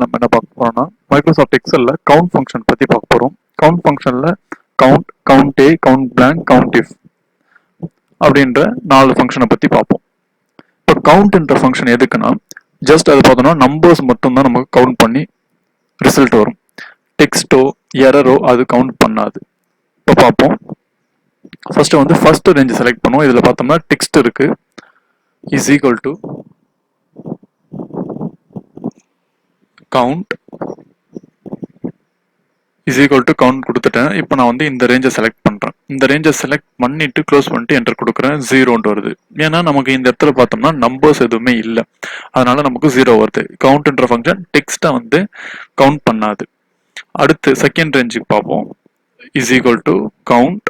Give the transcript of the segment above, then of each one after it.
நம்ம என்ன பார்க்க போறோம்னா மைக்ரோசாஃப்ட் எக்ஸல்ல கவுண்ட் ஃபங்க்ஷன் பத்தி பார்க்க போறோம். கவுண்ட் ஃபங்க்ஷன்ல count, count A, count blank, count if அப்படின்ற 4 ஃபங்க்ஷனை பத்தி பார்ப்போம். இப்போ கவுண்ட்ன்ற ஃபங்க்ஷன் எதுக்குன்னா ஜஸ்ட் அது பார்த்தோம்னா நம்பர்ஸ் மட்டும் தான் நமக்கு கவுண்ட் பண்ணி ரிசல்ட் வரும். டெக்ஸ்டோ எரரோ அது கவுண்ட் பண்ணாது. இப்போ பார்ப்போம். ஃபர்ஸ்ட் ரேஞ்ச் செலக்ட் பண்ணுவோம். இதுல பார்த்தோம்னா டெக்ஸ்ட் இருக்கு is equal to count is equal to count கொடுத்துட்டேன். இப்போ நான் இந்த ரேஞ்சை செலக்ட் பண்றேன். இந்த ரேஞ்சை செலக்ட் பண்ணிட்டு க்ளோஸ் பண்ணிட்டு என்டர் கொடுக்குறேன். 0 வருது. ஏன்னா நமக்கு இந்த இடத்துல பார்த்தோம்னா நம்பர்ஸ் எதுவுமே இல்லை, அதனால நமக்கு 0 வருது. கவுண்ட்ன்ற ஃபங்க்ஷன் டெக்ஸ்ட்டை கவுண்ட் பண்ணாது. அடுத்து செகண்ட் ரேஞ்சுக்கு பார்ப்போம். Is equal to count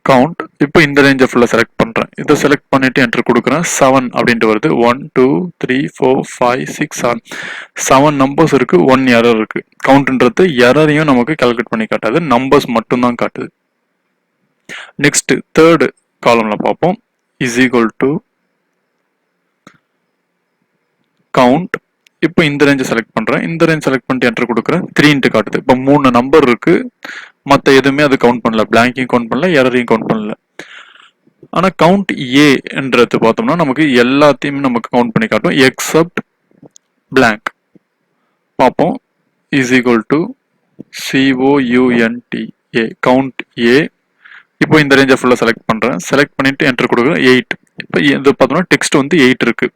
count. இப்போ இந்த ரேஞ்சை ஃபுல்லாக செலக்ட் பண்ணுறேன். இதை செலக்ட் பண்ணிட்டு என்டர் கொடுக்குறேன். 7 அப்படின்ட்டு வருது. 1 2 3 4 5 6 7 7 நம்பர்ஸ் இருக்கு. 1 எரர் இருக்கு. கவுண்ட்ன்றது எரரையும் நமக்கு கால்குலேட் பண்ணி காட்டாது, நம்பர்ஸ் மட்டும்தான் காட்டுது. நெக்ஸ்ட் தேர்டு காலம்ல பார்ப்போம். Is equal to count. இப்போ இந்த ரேஞ்சை செலக்ட் பண்றேன். இந்த ரேஞ்ச் செலக்ட் பண்ணிட்டு என்டர் கொடுக்குறேன். 3 காட்டுது. இப்போ 3 நம்பர் இருக்கு, மற்ற எதுவுமே அது கவுண்ட் பண்ணல. பிளாங்கையும் கவுண்ட் பண்ணல, எரரையும் கவுண்ட் பண்ணல. ஆனா கவுண்ட் ஏன்றது பார்த்தோம்னா நமக்கு எல்லாத்தையுமே நமக்கு கவுண்ட் பண்ணி காட்டும் எக்ஸப்ட் பிளாங்க். பார்ப்போம். Is equal to COUNT count A. இப்போ இந்த ரேஞ்சை ஃபுல்லாக செலக்ட் பண்றேன். செலக்ட் பண்ணிட்டு என்டர் கொடுக்குறேன். 8. இப்போ இது பார்த்தோம்னா டெக்ஸ்ட் 8 இருக்கு.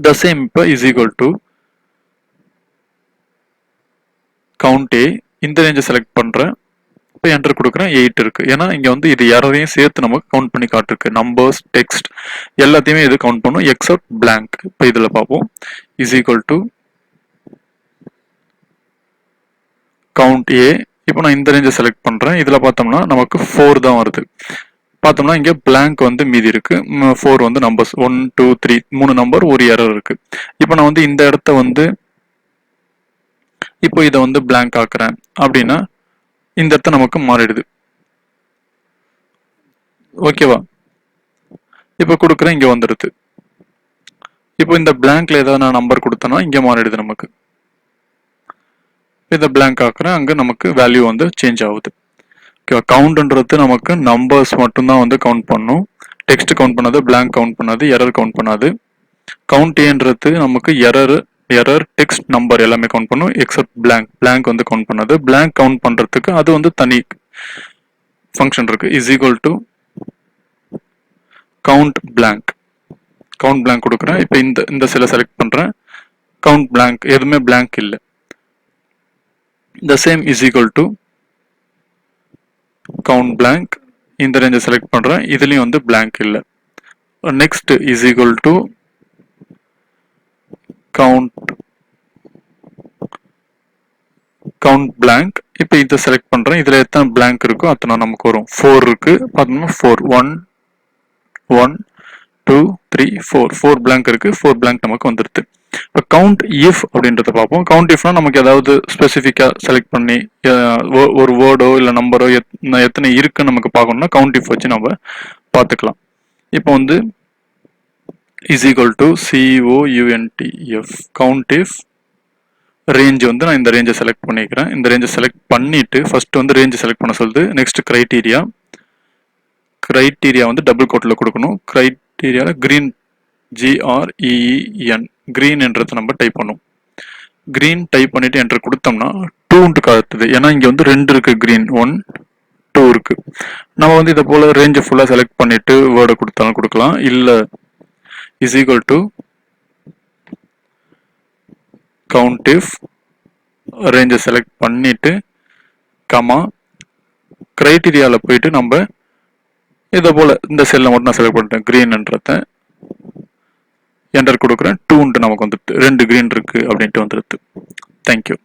த சேம் இப்போ இஸ் ஈக்குவல் டு கவுண்ட் ஏ. இந்த ரேஞ்சை செலக்ட் பண்றேன். இப்போ என்டர் கொடுக்குறேன். 8 இருக்கு. ஏன்னா இங்க இது யாரையும் சேர்த்து நமக்கு கவுண்ட் பண்ணி காட்டிருக்கு. நம்பர்ஸ், டெக்ஸ்ட் எல்லாத்தையுமே இது கவுண்ட் பண்ணும் எக்ஸப்ட் பிளாங்க். இப்போ இதுல பார்ப்போம். Is equal to count A. இப்போ நான் இந்த ரேஞ்சை செலக்ட் பண்றேன். இதுல பார்த்தோம்னா நமக்கு 4 தான் வருது. பார்த்தோம்னா இங்க பிளாங்க் மீதி இருக்கு. 4 நம்பர்ஸ் 1 2 3 3 நம்பர், ஒரு எரர் இருக்கு. இப்போ நான் இந்த இடத்த இப்போ இதை பிளாங்க் ஆக்குறேன் அப்படின்னா இந்த இடத்த நமக்கு மாறிடுது. ஓகேவா? இப்போ கொடுக்குறேன். இங்க வந்துடுது. இப்போ இந்த பிளாங்க்ல ஏதாவது நான் நம்பர் கொடுத்தேன்னா இங்க மாறிடுது நமக்கு. இதை பிளாங்க் ஆக்குறேன். அங்க நமக்கு வேல்யூ சேஞ்ச் ஆகுது. ஓகேவா? கவுண்ட்ன்றது நமக்கு நம்பர்ஸ் மட்டும்தான் கவுண்ட் பண்ணும். டெக்ஸ்ட் கவுண்ட் பண்ணாது, பிளாங்க் கவுண்ட் பண்ணாது, எரர் கவுண்ட் பண்ணாது. கவுண்ட் ஏன்றது நமக்கு எரர், டெக்ஸ்ட், நம்பர் எல்லாமே கவுண்ட் பண்ணும் எக்ஸப்ட் பிளாங்க். பிளாங்க் கவுண்ட் பண்ணாது. பிளாங்க் கவுண்ட் பண்றதுக்கு அது தனி ஃபங்க்ஷன் இருக்கு. Is equal to count blank. Count blank கொடுக்குறேன். இப்போ இந்த செல்லை செலக்ட் பண்றேன். கவுண்ட் பிளாங்க், எதுவுமே பிளாங்க் இல்லை. The same is equal to count blank. இந்த ரேஞ்சை செலக்ட் பண்றேன். இதுலயும் பிளாங்க் இல்லை. Next is equal to count blank. இப்போ இதை செலக்ட் பண்றேன். இதுல எத்தனை பிளாங்க் இருக்கோ அத்தனை நமக்கு வரும். 4 இருக்கு. பார்த்தோம்னா 4 1 1 2 3 4 பிளாங்க் இருக்கு. 4 பிளாங்க் நமக்கு வந்துருது. இப்போ கவுண்ட் இஃப் அப்படின்றத பார்ப்போம். கவுண்ட் இஃப்னா நமக்கு ஏதாவது ஸ்பெசிஃபிக்கா செலக்ட் பண்ணி ஒரு வேர்டோ இல்லை நம்பரோ எத்தனை இருக்குன்னு நமக்கு பார்க்கணும்னா கவுண்ட் இஃப் வச்சு நம்ம பார்த்துக்கலாம். இப்போ is equal to COUNTF count if range நான் இந்த ரேஞ்சை செலக்ட் பண்ணிக்கிறேன். இந்த ரேஞ்சை செலக்ட் பண்ணிட்டு ஃபர்ஸ்ட் ரேஞ்சை செலக்ட் பண்ண சொல்லுது. நெக்ஸ்ட் கிரைட்டீரியா டபுள் கோட்ல கொடுக்கணும். கிரைட்டீரியால கிரீன் GREEN கிரீன் என்றதை நம்ம டைப் பண்ணும். கிரீன் டைப் பண்ணிட்டு என்டர் கொடுத்தோம்னா 2 காட்டுது. ஏன்னா இங்க 2 இருக்கு. கிரீன் 1 2 இருக்கு. நம்ம இதை போல ரேஞ்சை ஃபுல்லா செலக்ட் பண்ணிட்டு வேர்டை கொடுத்தாலும் கொடுக்கலாம். இல்ல is equal to count if ரேஞ்சை செலக்ட் பண்ணிட்டு கமா கிரைட்டீரியால போயிட்டு நம்ம இதை போல இந்த செல்லை மட்டும் நான் செலக்ட் பண்ணிட்டேன். கிரீன்ன்றத என்டர் கொடுக்குறேன். 2 நமக்கு 2 கிரீன் இருக்கு அப்படின்ட்டு வந்துருது. தேங்க்யூ.